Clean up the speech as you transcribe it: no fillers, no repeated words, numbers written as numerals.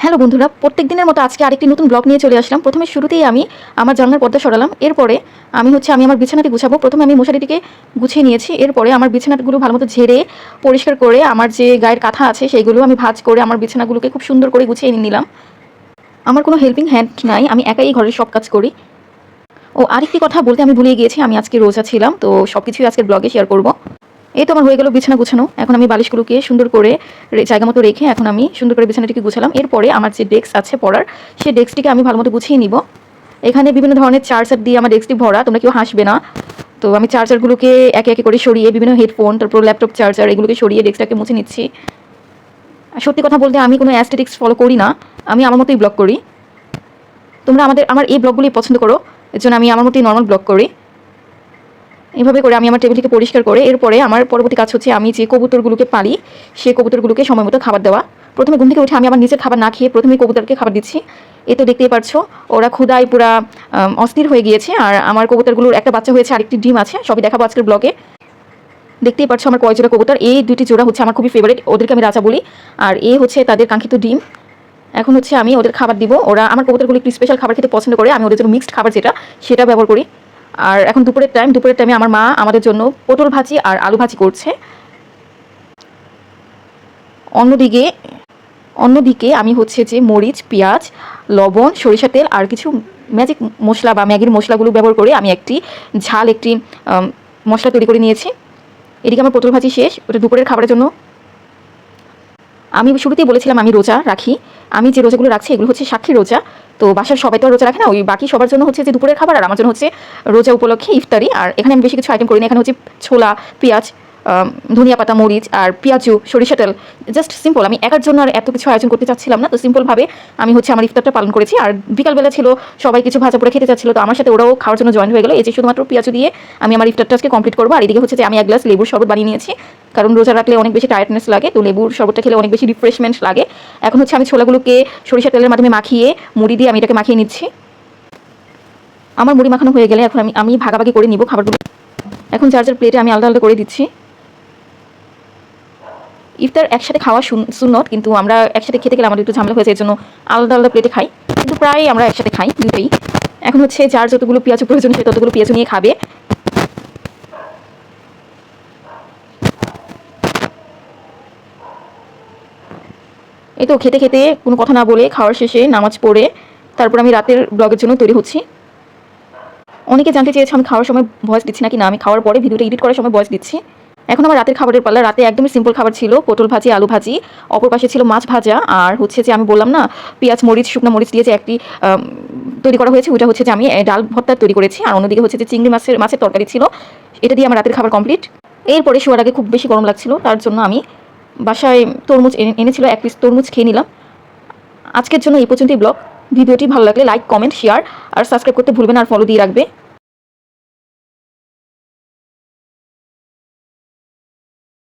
Hello বন্ধুরা, প্রত্যেক দিনের মতো আজকে আরেকটি নতুন ব্লগ নিয়ে চলে আসলাম। প্রথমে শুরুতেই আমি আমার জানলার পর্দা সরালাম। এরপরে আমি আমার বিছানাটি গুছাবো। প্রথমে আমি মশারিটিকে গুছিয়ে নিয়েছি। এরপরে আমার বিছানাগুলো ভালোমতো ঝেড়ে পরিষ্কার করে আমার যে গায়ের কাঁথা আছে সেইগুলো আমি ভাঁজ করে আমার বিছানাগুলোকে খুব সুন্দর করে গুছিয়ে নিলাম। আমার কোনো হেল্পিং হ্যান্ড নাই, আমি একাই এই ঘরের সব কাজ করি। ও আরেকটি কথা বলতে আমি ভুলে গিয়েছি, আমি আজকে রোজা ছিলাম, তো সব কিছুই আজকের ব্লগে শেয়ার করব। এই তো আমার হয়ে গেল বিছানা গুছানো। এখন আমি বালিশগুলোকে সুন্দর করে জায়গা মতো রেখে এখন আমি সুন্দর করে বিছানাটিকে গুছালাম। এরপরে আমার যে ডেস্ক আছে পড়ার, সেই ডেস্কটিকে আমি ভালো মতো গুছিয়ে নিব। এখানে বিভিন্ন ধরনের চার্জার দিয়ে আমার ডেস্কটি ভরা, তোমরা কেউ হাসবে না। তো আমি চার্জারগুলোকে একে একে করে সরিয়ে, বিভিন্ন হেডফোন, তারপর ল্যাপটপ চার্জার, এগুলোকে সরিয়ে ডেস্কটাকে মুছে নিচ্ছি। সত্যি কথা বলতে আমি কোনো অ্যাস্থেটিক্স ফলো করি না, আমি আমার মতোই ব্লগ করি। তোমরা আমার এই ব্লগগুলি পছন্দ করো, এর জন্য আমি আমার মতোই নর্মাল ব্লগ করি। এভাবে করে আমি আমার টেবিলটিকে পরিষ্কার করে এরপরে আমার পরবর্তী কাজ হচ্ছে আমি যে কবুতরগুলোকে পালি সেই কবুতরগুলোকে সময় মতো খাবার দেওয়া। প্রথমে ঘুম থেকে উঠে আমি আমার নিজের খাবার না খেয়ে প্রথমেই কবুতরকে খাবার দিচ্ছি। এ তো দেখতেই পারছো ওরা ক্ষুধায় পুরা অস্থির হয়ে গিয়েছে। আর আমার কবুতরগুলোর একটা বাচ্চা হয়েছে, আরেকটি ডিম আছে, সবই দেখাবো আজকের ব্লগে। দেখতেই পারছো আমার কয় জোড়া কবুতর, এই দুটি জোড়া হচ্ছে আমার খুবই ফেভারিট, ওদেরকে আমি রাজা বলি। আর এ হচ্ছে তাদের কাঙ্ক্ষিত ডিম। এখন হচ্ছে আমি ওদের খাবার দিব। ওরা আমার কবুতরগুলো একটু স্পেশাল খাবার খেতে পছন্দ করে, আমি ওদের জন্য মিক্সড খাবার সেটা ব্যবহার করি। আর এখন দুপুরের টাইমে আমার মা আমাদের জন্য পটল ভাজি আর আলু ভাজি করছে। অন্যদিকে আমি হচ্ছে যে মরিচ, পেঁয়াজ, লবণ, সরিষার তেল আর কিছু ম্যাজিক মশলা বা ম্যাগির মশলাগুলো ব্যবহার করে আমি একটি মশলা তৈরি করে নিয়েছি। এদিকে আমার পটল ভাজি শেষ, ওটা দুপুরের খাবারের জন্য। আমি শুরুতেই বলেছিলাম আমি রোজা রাখি। আমি যে রোজাগুলো রাখছি এগুলো হচ্ছে সাক্ষী রোজা। তো বাসার সবাই তো রোজা রাখে না, ওই বাকি সবার জন্য হচ্ছে যে দুপুরের খাবার, আর আমার জন্য হচ্ছে রোজা উপলক্ষে ইফতারি। আর এখানে আমি বেশি কিছু আইটেম করিনি, এখানে হচ্ছে ছোলা, পেঁয়াজ, ধনিয়া পাতা, মরিচ আর পেঁয়াজু, সরিষা তেল, জাস্ট সিম্পল। আমি একার জন্য আর এত কিছু আয়োজন করতে চাচ্ছিলাম না, তো সিম্পলভাবে আমি হচ্ছে আমার ইফতারটা পালন করেছি। আর বিকালবেলা ছিল, সবাই কিছু ভাজা পোড়া খেতে চাচ্ছিল, তো আমার সাথে ওরাও খাওয়ার জন্য জয়েন হয়ে গেলো। এই যে শুধুমাত্র পেঁয়াজু দিয়ে আমি আমার ইফতারটা আজকে কমপ্লিট করবো। আর এদিকে হচ্ছে যে আমি এক গ্লাস লেবুর শরবত বানিয়ে নিয়েছি, কারণ রোজা রাখলে অনেক বেশি টায়ার্ডনেস লাগে, তো লেবুর শরবতটা খেলে অনেক বেশি রিফ্রেশমেন্ট লাগে। এখন হচ্ছে আমি ছোলাগুলোকে সরিষা তেলের মাধ্যমে মাখিয়ে মুড়ি দিয়ে আমি এটাকে মাখিয়ে নিচ্ছি। আমার মুড়ি মাখানো হয়ে গেলে এখন আমি ভাগাভাগি করে নিব খাবারগুলো। এখন যার যার প্লেটে আমি আলাদা আলাদা করে দিচ্ছি। ইফতার একসাথে খাওয়া সুন্নত, কিন্তু আমরা একসাথে খেতে গেলে আমাদের একটু ঝামেলা হয়েছে, এর জন্য আলাদা আলাদা প্লেটে খাই, কিন্তু প্রায় আমরা একসাথে খাই দুটোই। এখন হচ্ছে যার যতগুলো পেঁয়াজ প্রয়োজন সে ততগুলো পেঁয়াজ নিয়ে খাবে। এই তো খেতে খেতে কোনো কথা না বলে খাওয়ার শেষে নামাজ পড়ে তারপর আমি রাতের ব্লগের জন্য তৈরি হচ্ছি। অনেকে জানতে চেয়েছে আমি খাওয়ার সময় ভয়েস দিচ্ছি নাকি। না, আমি খাওয়ার পরে ভিডিওটা এডিট করার সময় ভয়েস দিচ্ছি। এখন আমার রাতের খাবারের পালা। রাতে একদমই সিম্পল খাবার ছিল, পটল ভাজি, আলু ভাজি, অপর পাশে ছিল মাছ ভাজা, আর হচ্ছে যে আমি বললাম না পেঁয়াজ, মরিচ, শুকনো মরিচ দিয়ে যে একটি তৈরি করা হয়েছে, ওইটা হচ্ছে যে আমি ডাল ভর্তা তৈরি করেছি। আর অন্যদিকে হচ্ছে যে চিংড়ি মাছের তরকারি ছিল। এটা দিয়ে আমার রাতের খাবার কমপ্লিট। এরপরে শোয়ার আগে খুব বেশি গরম লাগছিল, তার জন্য আমি বাসায় তরমুজ এনেছিল, এক পিস তরমুজ খেয়ে নিলাম। আজকের জন্য এই পর্যন্তই ব্লগ। ভিডিওটি ভালো লাগলে লাইক, কমেন্ট, শেয়ার আর সাবস্ক্রাইব করতে ভুলবেন, আর ফলো দিয়ে রাখবে।